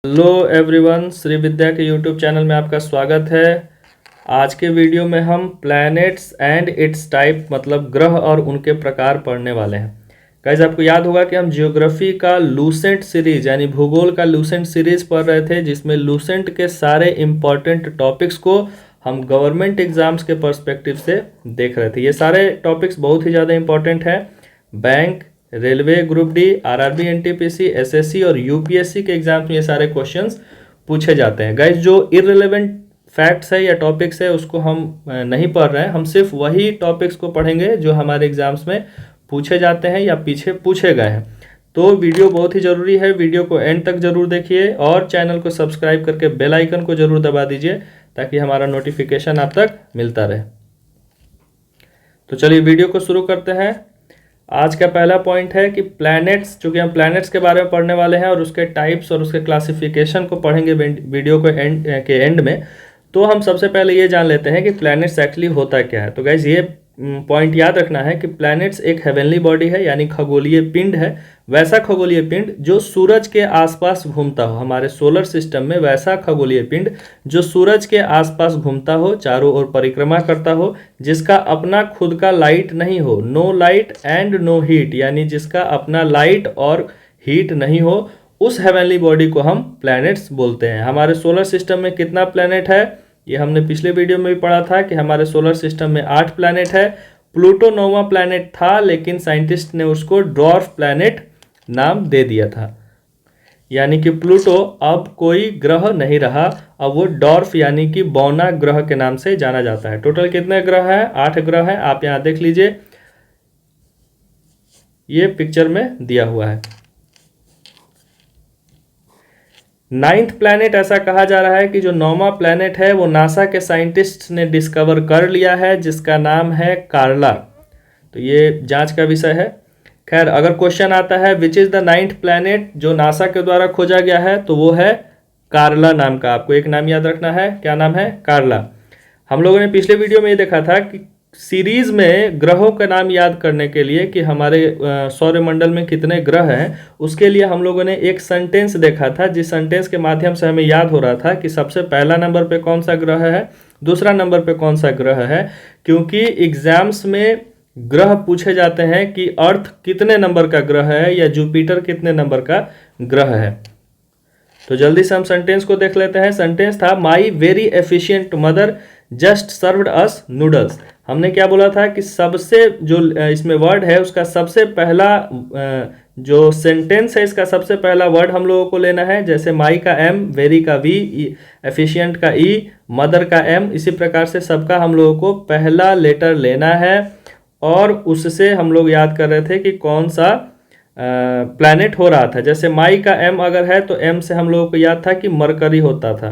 Hello everyone, Shri विद्या के YouTube channel में आपका स्वागत है। आज के वीडियो में हम प्लैनेट्स एंड इट्स टाइप मतलब ग्रह और उनके प्रकार पढ़ने वाले हैं। गाइस, आपको याद होगा कि हम जियोग्राफी का लूसेंट सीरीज यानी भूगोल का लूसेंट सीरीज पढ़ रहे थे, जिसमें लूसेंट के सारे इंपॉर्टेंट टॉपिक्स को हम गवर्नमेंट एग्जाम्स के पर्सपेक्टिव से देख रहे थे। ये सारे टॉपिक्स बहुत ही ज़्यादा इंपॉर्टेंट है। Bank, railway group D, RRB, NTPC, SSC और यूपीएससी के एग्जाम्स में ये सारे क्वेश्चंस पूछे जाते हैं। गाइज, जो इररिलेवेंट फैक्ट्स है या टॉपिक्स है उसको हम नहीं पढ़ रहे हैं। हम सिर्फ वही टॉपिक्स को पढ़ेंगे जो हमारे एग्जाम्स में पूछे जाते हैं या पीछे पूछे गए हैं। तो वीडियो बहुत ही ज़रूरी है, वीडियो को एंड तक जरूर देखिए और चैनल को सब्सक्राइब करके बेल आइकन को जरूर दबा दीजिए ताकि हमारा नोटिफिकेशन आप तक मिलता रहे। तो चलिए वीडियो को शुरू करते हैं। आज का पहला पॉइंट है कि प्लैनेट्स, चूंकि हम प्लैनेट्स के बारे में पढ़ने वाले हैं और उसके टाइप्स और उसके क्लासिफिकेशन को पढ़ेंगे वीडियो को एंड में, तो हम सबसे पहले ये जान लेते हैं कि प्लैनेट्स एक्चुअली होता क्या है। तो गाइज, ये पॉइंट याद रखना है कि प्लैनेट्स एक हेवनली बॉडी है, यानी खगोलीय पिंड है। वैसा खगोलीय पिंड जो सूरज के आसपास घूमता हो, हमारे सोलर सिस्टम में वैसा खगोलीय पिंड जो सूरज के आसपास घूमता हो, चारों ओर परिक्रमा करता हो, जिसका अपना खुद का लाइट नहीं हो, no light and no heat, यानी जिसका अपना लाइट और हीट नहीं हो, उस हेवनली बॉडी को हम प्लैनेट्स बोलते हैं। हमारे सोलर सिस्टम में कितना प्लैनेट है, ये हमने पिछले वीडियो में भी पढ़ा था कि हमारे सोलर सिस्टम में 8 प्लैनेट है। प्लूटो 9वां प्लैनेट था, लेकिन साइंटिस्ट ने उसको ड्वार्फ प्लैनेट नाम दे दिया था, यानी कि प्लूटो अब कोई ग्रह नहीं रहा, अब वो डॉर्फ यानी कि बौना ग्रह के नाम से जाना जाता है। टोटल कितने ग्रह हैं? 8 ग्रह हैं। आप यहाँ देख लीजिए, ये पिक्चर में दिया हुआ है। 9th प्लैनेट ऐसा कहा जा रहा है कि जो 9वां प्लैनेट है वो नासा के साइंटिस्ट ने डिस्कवर कर लिया है, जिसका नाम है कार्ला। तो ये जांच का विषय है। खैर, अगर क्वेश्चन आता है which is the 9th planet जो नासा के द्वारा खोजा गया है, तो वो है कार्ला नाम का। आपको एक नाम याद रखना है, क्या नाम है? कार्ला। हम लोगों ने पिछले वीडियो में ये देखा था कि सीरीज में ग्रहों का नाम याद करने के लिए कि हमारे सौरमंडल में कितने ग्रह हैं, उसके लिए हम लोगों ने एक सेंटेंस देखा था, जिस सेंटेंस के माध्यम से हमें याद हो रहा था कि सबसे पहला नंबर पे कौन सा ग्रह है, दूसरा नंबर पे कौन सा ग्रह है। क्योंकि एग्जाम्स में ग्रह पूछे जाते हैं कि अर्थ कितने नंबर का ग्रह है या जुपिटर कितने नंबर का ग्रह है। तो जल्दी से हम सेंटेंस को देख लेते हैं। सेंटेंस था, my very efficient mother just served us noodles. हमने क्या बोला था कि सबसे जो इसमें वर्ड है उसका सबसे पहला जो सेंटेंस है इसका सबसे पहला वर्ड हम लोगों को लेना है। जैसे माई का एम, वेरी का वी, एफिशिएंट का ई, मदर का एम, इसी प्रकार से सबका हम लोगों को पहला लेटर लेना है और उससे हम लोग याद कर रहे थे कि कौन सा प्लैनेट हो रहा था। जैसे माई का एम अगर है तो एम से हम लोगों को याद था कि मरकरी होता था,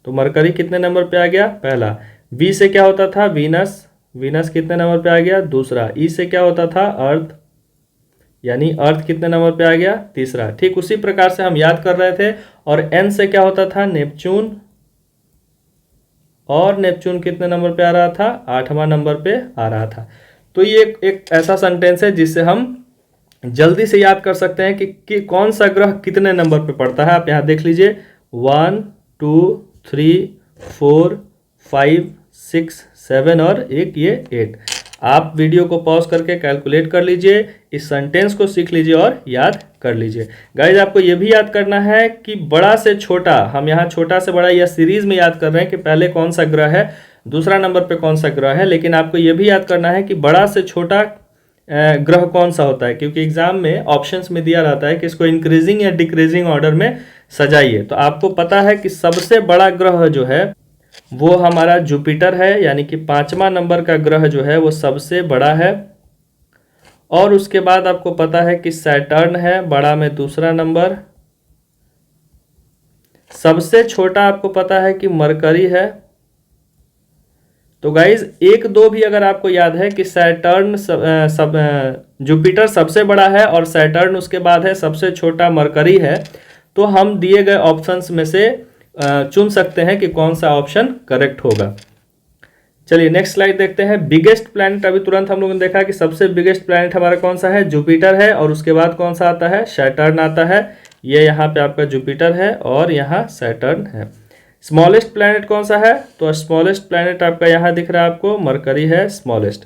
तो मरकरी कितने नंबर पे आ गया? पहला। वी से क्या होता था? वीनस। वीनस कितने नंबर पे आ गया? दूसरा। ई से क्या होता था? अर्थ, यानी अर्थ कितने नंबर पे आ गया? तीसरा। ठीक उसी प्रकार से हम याद कर रहे थे। और एन से क्या होता था? नेपच्यून। और नेपच्यून कितने नंबर पे आ रहा था? 8वां नंबर पे आ रहा था। तो ये एक ऐसा सेंटेंस है जिससे हम जल्दी से याद कर सकते हैं कि कौन सा ग्रह कितने नंबर पे पड़ता है। आप यहाँ देख लीजिए, 1 2 3 4 5 6 7 और एक ये 8। आप वीडियो को पॉज करके कैलकुलेट कर लीजिए, इस सेंटेंस को सीख लीजिए और याद कर लीजिए। गाइज, आपको ये भी याद करना है कि बड़ा से छोटा, हम यहाँ छोटा से बड़ा या सीरीज में याद कर रहे हैं कि पहले कौन सा ग्रह है, दूसरा नंबर पे कौन सा ग्रह है, लेकिन आपको ये भी याद करना है कि बड़ा से छोटा ग्रह कौन सा होता है, क्योंकि एग्जाम में ऑप्शंस में दिया रहता है कि इसको इंक्रीजिंग या डिक्रीजिंग ऑर्डर में सजाइए। तो आपको पता है कि सबसे बड़ा ग्रह जो है वो हमारा जुपिटर है, यानी कि 5वां नंबर का ग्रह जो है वो सबसे बड़ा है। और उसके बाद आपको पता है कि सैटर्न है, बड़ा में दूसरा नंबर। सबसे छोटा आपको पता है कि मरकरी है। तो गाइज, 1 2 भी अगर आपको याद है कि सैटर्न जुपिटर सबसे बड़ा है और सैटर्न उसके बाद है, सबसे छोटा मरकरी है, तो हम दिए गए ऑप्शंस में से चुन सकते हैं कि कौन सा ऑप्शन करेक्ट होगा। चलिए नेक्स्ट स्लाइड देखते हैं। बिगेस्ट प्लैनेट, अभी तुरंत हम लोगों ने देखा कि सबसे बिगेस्ट प्लैनेट हमारा कौन सा है? जुपिटर है। और उसके बाद कौन सा आता है? सैटर्न आता है। ये यहाँ पे आपका जुपिटर है और यहाँ सैटर्न है। स्मॉलेस्ट प्लैनेट कौन सा है? तो स्मॉलेस्ट प्लैनेट आपका यहाँ दिख रहा है आपको, मरकरी है स्मॉलेस्ट।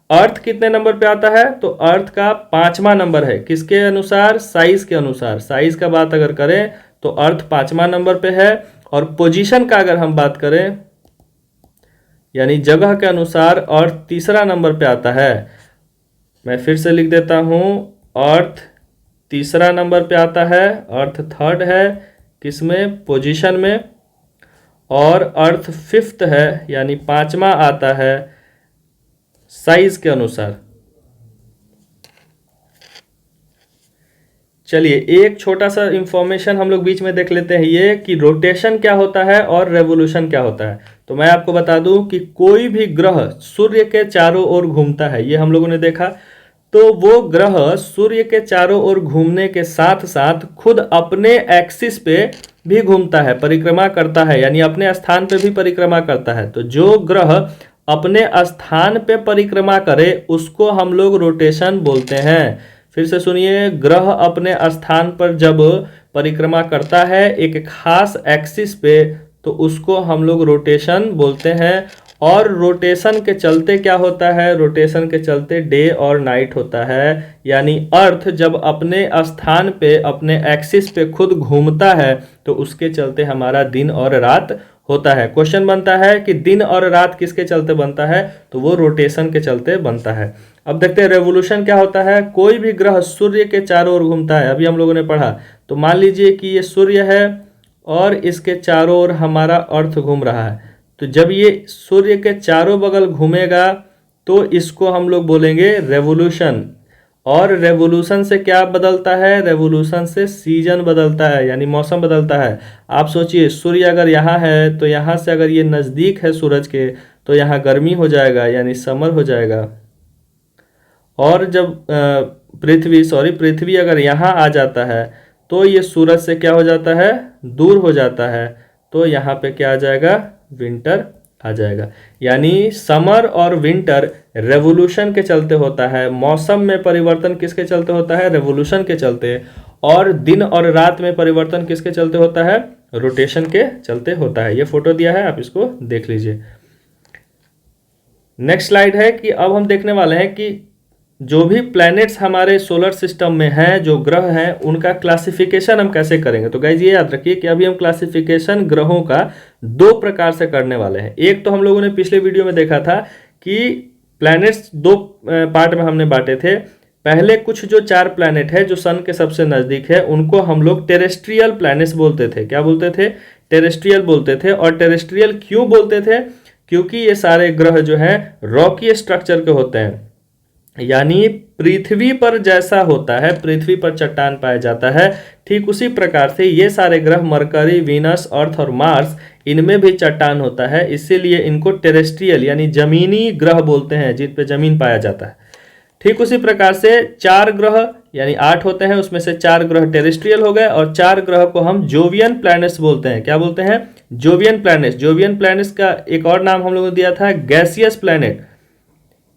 अर्थ कितने नंबर पे आता है? तो अर्थ का 5वां नंबर है। किसके अनुसार? साइज के अनुसार। साइज का बात अगर करें तो अर्थ 5वां नंबर पे है। और पोजीशन का अगर हम बात करें यानी जगह के अनुसार अर्थ 3रा नंबर पे आता है। मैं फिर से लिख देता हूं, अर्थ 3रा नंबर पे आता है, अर्थ 3rd है किसमें? पोजीशन में। और अर्थ 5th है यानी 5वां आता है साइज के अनुसार। चलिए एक छोटा सा इंफॉर्मेशन हम लोग बीच में देख लेते हैं, ये कि रोटेशन क्या होता है और रेवोल्यूशन क्या होता है। तो मैं आपको बता दूं कि कोई भी ग्रह सूर्य के चारों ओर घूमता है, ये हम लोगों ने देखा। तो वो ग्रह सूर्य के चारों ओर घूमने के साथ साथ खुद अपने एक्सिस पे भी घूमता है, परिक्रमा करता है, यानी अपने स्थान पे भी परिक्रमा करता है। तो जो ग्रह अपने स्थान पे परिक्रमा करे उसको हम लोग रोटेशन बोलते हैं। फिर से सुनिए, ग्रह अपने स्थान पर जब परिक्रमा करता है एक खास एक्सिस पे तो उसको हम लोग रोटेशन बोलते हैं। और रोटेशन के चलते क्या होता है? रोटेशन के चलते डे और नाइट होता है, यानी अर्थ जब अपने स्थान पे अपने एक्सिस पे खुद घूमता है तो उसके चलते हमारा दिन और रात होता है। क्वेश्चन बनता है कि दिन और रात किसके चलते बनता है? तो वो रोटेशन के चलते बनता है। अब देखते हैं रेवोल्यूशन क्या होता है। कोई भी ग्रह सूर्य के चारों ओर घूमता है, अभी हम लोगों ने पढ़ा। तो मान लीजिए कि ये सूर्य है और इसके चारों ओर हमारा अर्थ घूम रहा है। तो जब ये सूर्य के चारों बगल घूमेगा तो इसको हम लोग बोलेंगे रेवोल्यूशन। और रेवोल्यूशन से क्या बदलता है? रेवोल्यूशन से सीजन बदलता है, यानी मौसम बदलता है। आप सोचिए, सूर्य अगर यहाँ है तो यहाँ से अगर ये नज़दीक है सूरज के तो यहाँ गर्मी हो जाएगा यानी समर हो जाएगा। और जब पृथ्वी अगर यहाँ आ जाता है तो ये सूरज से क्या हो जाता है? दूर हो जाता है। तो यहाँ पे क्या आ जाएगा? विंटर आ जाएगा। यानी समर और विंटर रेवोल्यूशन के चलते होता है। मौसम में परिवर्तन किसके चलते होता है? रेवोल्यूशन के चलते। और दिन और रात में परिवर्तन किसके चलते होता है? रोटेशन के चलते होता है। ये फोटो दिया है, आप इसको देख लीजिए। नेक्स्ट स्लाइड है कि अब हम देखने वाले हैं कि जो भी प्लैनेट्स हमारे सोलर सिस्टम में हैं, जो ग्रह हैं, उनका क्लासिफिकेशन हम कैसे करेंगे। तो गाइज ये याद रखिए कि अभी हम क्लासिफिकेशन ग्रहों का 2 प्रकार से करने वाले हैं। एक तो हम लोगों ने पिछले वीडियो में देखा था कि प्लैनेट्स 2 पार्ट में हमने बांटे थे। पहले कुछ जो 4 प्लैनेट है जो सन के सबसे नज़दीक है उनको हम लोग टेरेस्ट्रियल प्लैनेट्स बोलते थे। क्या बोलते थे? टेरेस्ट्रियल बोलते थे। और टेरेस्ट्रियल क्यों बोलते थे? क्योंकि ये सारे ग्रह जो हैं रॉकी स्ट्रक्चर के होते हैं, यानी पृथ्वी पर जैसा होता है, पृथ्वी पर चट्टान पाया जाता है, ठीक उसी प्रकार से ये सारे ग्रह मरकरी, वीनस, अर्थ और मार्स, इनमें भी चट्टान होता है। इसीलिए इनको टेरेस्ट्रियल यानी जमीनी ग्रह बोलते हैं, जिन पे जमीन पाया जाता है। ठीक उसी प्रकार से 4 ग्रह यानी 8 होते हैं, उसमें से 4 ग्रह टेरेस्ट्रियल हो गए और 4 ग्रह को हम जोवियन प्लैनेट्स बोलते हैं। क्या बोलते हैं? Jovian planets. जोवियन प्लैनेट्स का एक और नाम हम लोगों ने दिया था गैसियस प्लैनेट।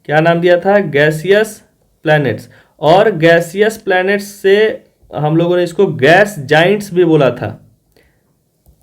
क्या नाम दिया था? Gaseous planets. और गैसियस प्लैनेट्स से हम लोगों ने इसको गैस जाइंट्स भी बोला था।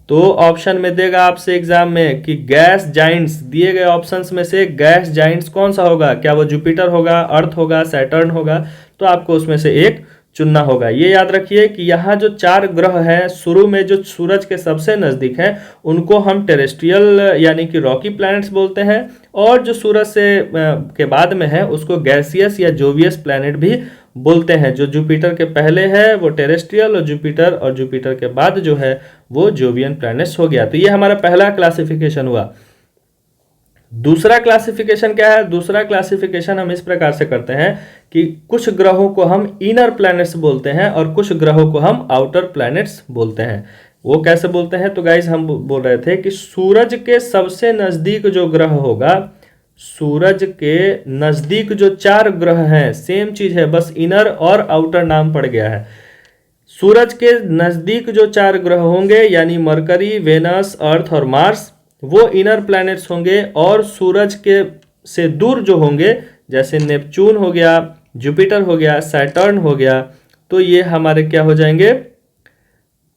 तो ऑप्शन में देगा आपसे एग्जाम में कि गैस जाइंट्स, दिए गए ऑप्शंस में से गैस जाइंट्स कौन सा होगा? क्या वो जुपिटर होगा, अर्थ होगा, सैटर्न होगा? तो आपको उसमें से एक चुनना होगा। ये याद रखिए कि यहाँ जो 4 ग्रह हैं शुरू में जो सूरज के सबसे नज़दीक हैं उनको हम टेरेस्ट्रियल यानी कि रॉकी प्लैनेट्स बोलते हैं, और जो सूरज से के बाद में है उसको गैसियस या जोवियस प्लैनेट भी बोलते हैं। जो जुपिटर के पहले है वो टेरेस्ट्रियल और जुपिटर के बाद जो है वो जोवियन प्लैनेट्स हो गया। तो ये हमारा पहला क्लासिफिकेशन हुआ। दूसरा क्लासिफिकेशन क्या है? दूसरा क्लासिफिकेशन हम इस प्रकार से करते हैं कि कुछ ग्रहों को हम इनर प्लैनेट्स बोलते हैं और कुछ ग्रहों को हम आउटर प्लैनेट्स बोलते हैं। वो कैसे बोलते हैं? तो गाइज हम बोल रहे थे कि सूरज के सबसे नज़दीक जो ग्रह होगा, सूरज के नज़दीक जो 4 ग्रह हैं, सेम चीज़ है, बस इनर और आउटर नाम पड़ गया है। सूरज के नज़दीक जो 4 ग्रह होंगे यानी मरकरी, वेनस, अर्थ और मार्स, वो इनर प्लैनेट्स होंगे। और सूरज के से दूर जो होंगे जैसे नेपच्यून हो गया, जुपिटर हो गया, सैटर्न हो गया, तो ये हमारे क्या हो जाएंगे?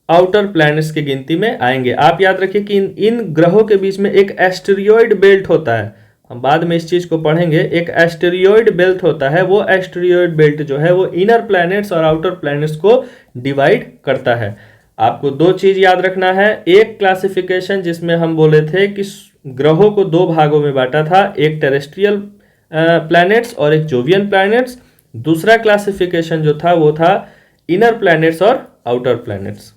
आउटर प्लैनेट्स की गिनती में आएंगे। आप याद रखिए कि इन ग्रहों के बीच में एक एस्टेरॉयड बेल्ट होता है, हम बाद में इस चीज को पढ़ेंगे। एक एस्टेरॉयड बेल्ट होता है, वो एस्टेरॉयड बेल्ट जो है वो इनर प्लैनेट्स और आउटर प्लैनेट्स को डिवाइड करता है। आपको दो चीज याद रखना है, एक क्लासिफिकेशन जिसमें हम बोले थे कि ग्रहों को दो भागों में बांटा था, एक टेरेस्ट्रियल प्लैनेट्स और एक जोवियन प्लैनेट्स। दूसरा क्लासिफिकेशन जो था वो था इनर प्लैनेट्स और आउटर प्लैनेट्स।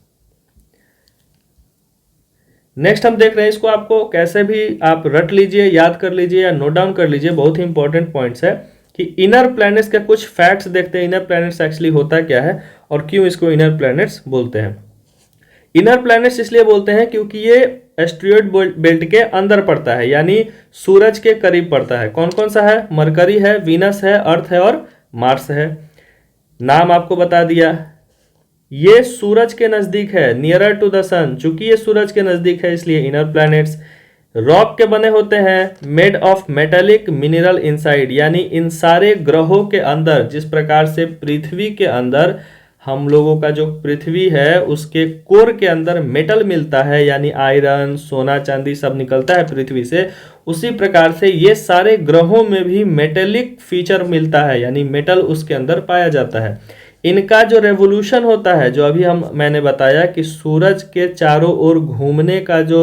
नेक्स्ट हम देख रहे हैं, इसको आपको कैसे भी आप रट लीजिए, याद कर लीजिए या नोट डाउन कर लीजिए, बहुत ही इंपॉर्टेंट पॉइंट्स है कि इनर प्लैनेट्स के कुछ फैक्ट्स देखते हैं। इनर प्लैनेट्स एक्चुअली होता क्या है और क्यों इसको इनर प्लैनेट्स बोलते हैं। इनर प्लैनेट्स इसलिए बोलते हैं क्योंकि ये एस्टेरॉयड बेल्ट के अंदर पड़ता है, यानी सूरज के करीब पड़ता है। कौन कौन सा है? मरकरी है, वीनस है, अर्थ है और मार्स है। नाम आपको बता दिया, ये सूरज के नजदीक है, नियरर टू द सन। चूंकि ये सूरज के नजदीक है इसलिए इनर प्लैनेट्स। रॉक के बने होते हैं, made of metallic mineral inside, यानी इन सारे ग्रहों के अंदर, जिस प्रकार से पृथ्वी के अंदर हम लोगों का जो पृथ्वी है उसके कोर के अंदर मेटल मिलता है, यानी आयरन, सोना, चांदी सब निकलता है पृथ्वी से, उसी प्रकार से ये सारे ग्रहों में भी मेटेलिक फीचर मिलता है, यानी मेटल उसके अंदर पाया जाता है। इनका जो रेवोल्यूशन होता है, जो अभी मैंने बताया कि सूरज के चारों ओर घूमने का जो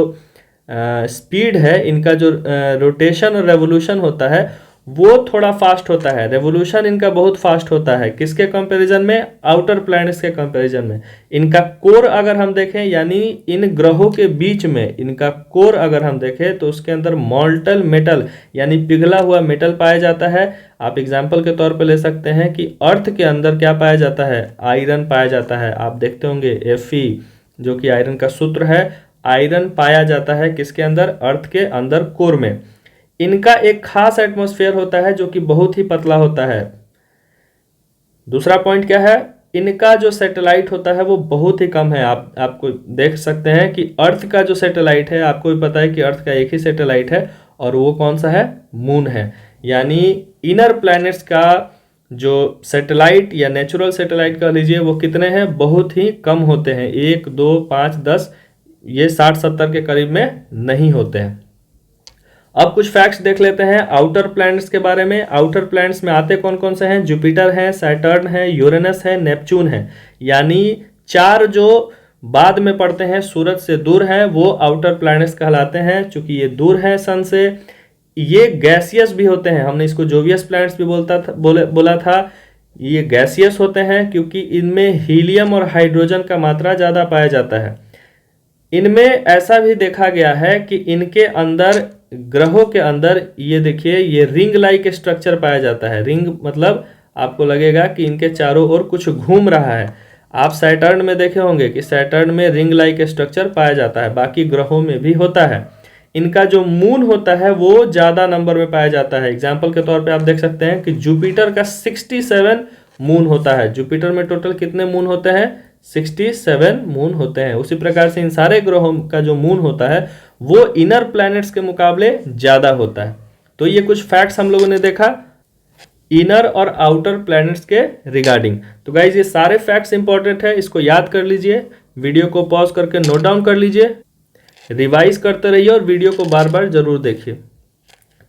स्पीड है, इनका जो रोटेशन और रेवोल्यूशन होता है वो थोड़ा फास्ट होता है। रेवोल्यूशन इनका बहुत फास्ट होता है, किसके कंपैरिजन में? आउटर प्लैनेट्स के कंपैरिजन में। इनका कोर अगर हम देखें, यानी इन ग्रहों के बीच में इनका कोर अगर हम देखें तो उसके अंदर मॉल्टल मेटल यानी पिघला हुआ मेटल पाया जाता है। आप एग्जाम्पल के तौर पर ले सकते हैं कि अर्थ के अंदर क्या पाया जाता है? आयरन पाया जाता है। आप देखते होंगे Fe जो कि आयरन का सूत्र है, आयरन पाया जाता है किसके अंदर? अर्थ के अंदर, कोर में। इनका एक खास एटमॉस्फेयर होता है जो कि बहुत ही पतला होता है। दूसरा पॉइंट क्या है? इनका जो सैटेलाइट होता है वो बहुत ही कम है। आपको देख सकते हैं कि अर्थ का जो सैटेलाइट है, आपको भी पता है कि अर्थ का एक ही सैटेलाइट है और वो कौन सा है? मून है। यानी इनर प्लैनेट्स का जो सैटेलाइट या नेचुरल सैटेलाइट कह लीजिए वो कितने हैं? बहुत ही कम होते हैं, 1, 2, 5, 10, ये 60-70 के करीब में नहीं होते हैं। अब कुछ फैक्ट्स देख लेते हैं आउटर प्लैनेट्स के बारे में। आउटर प्लैनेट्स में आते कौन कौन से हैं? जुपिटर है, सैटर्न है, यूरेनस है, नेपच्यून है। यानी 4 जो बाद में पड़ते हैं, सूरज से दूर हैं, वो आउटर प्लैनेट्स कहलाते हैं। चूंकि ये दूर हैं सन से, ये गैसियस भी होते हैं। हमने इसको जोवियस प्लैनेट्स भी बोला था। ये गैसियस होते हैं क्योंकि इनमें हीलियम और हाइड्रोजन का मात्रा ज़्यादा पाया जाता है। इनमें ऐसा भी देखा गया है कि इनके अंदर, ग्रहों के अंदर, ये देखिए, ये रिंग लाइक स्ट्रक्चर पाया जाता है। रिंग मतलब आपको लगेगा कि इनके चारों ओर कुछ घूम रहा है। आप सैटर्न में देखे होंगे कि सैटर्न में रिंग लाइक स्ट्रक्चर पाया जाता है, बाकी ग्रहों में भी होता है। इनका जो मून होता है वो ज़्यादा नंबर में पाया जाता है। एग्जाम्पल के तौर पे आप देख सकते हैं कि जुपिटर का 67 मून होता है। जुपिटर में टोटल कितने मून होते हैं? 67 मून होते हैं। उसी प्रकार से इन सारे ग्रहों का जो मून होता है वो इनर प्लैनेट्स के मुकाबले ज़्यादा होता है। तो ये कुछ फैक्ट्स हम लोगों ने देखा इनर और आउटर प्लैनेट्स के रिगार्डिंग। तो गाइज ये सारे फैक्ट्स इंपॉर्टेंट है, इसको याद कर लीजिए, वीडियो को पॉज करके नोट डाउन कर लीजिए, रिवाइज करते रहिए और वीडियो को बार बार जरूर देखिए।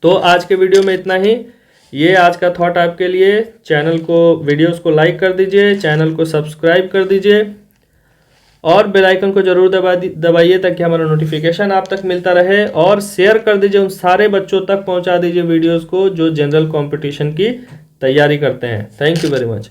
तो आज के वीडियो में इतना ही। ये आज का थॉट आपके लिए। चैनल को, वीडियोस को लाइक कर दीजिए, चैनल को सब्सक्राइब कर दीजिए और बेल आइकन को जरूर दबाइए ताकि हमारा नोटिफिकेशन आप तक मिलता रहे। और शेयर कर दीजिए, उन सारे बच्चों तक पहुंचा दीजिए वीडियोस को जो जनरल कंपटीशन की तैयारी करते हैं। Thank you very much.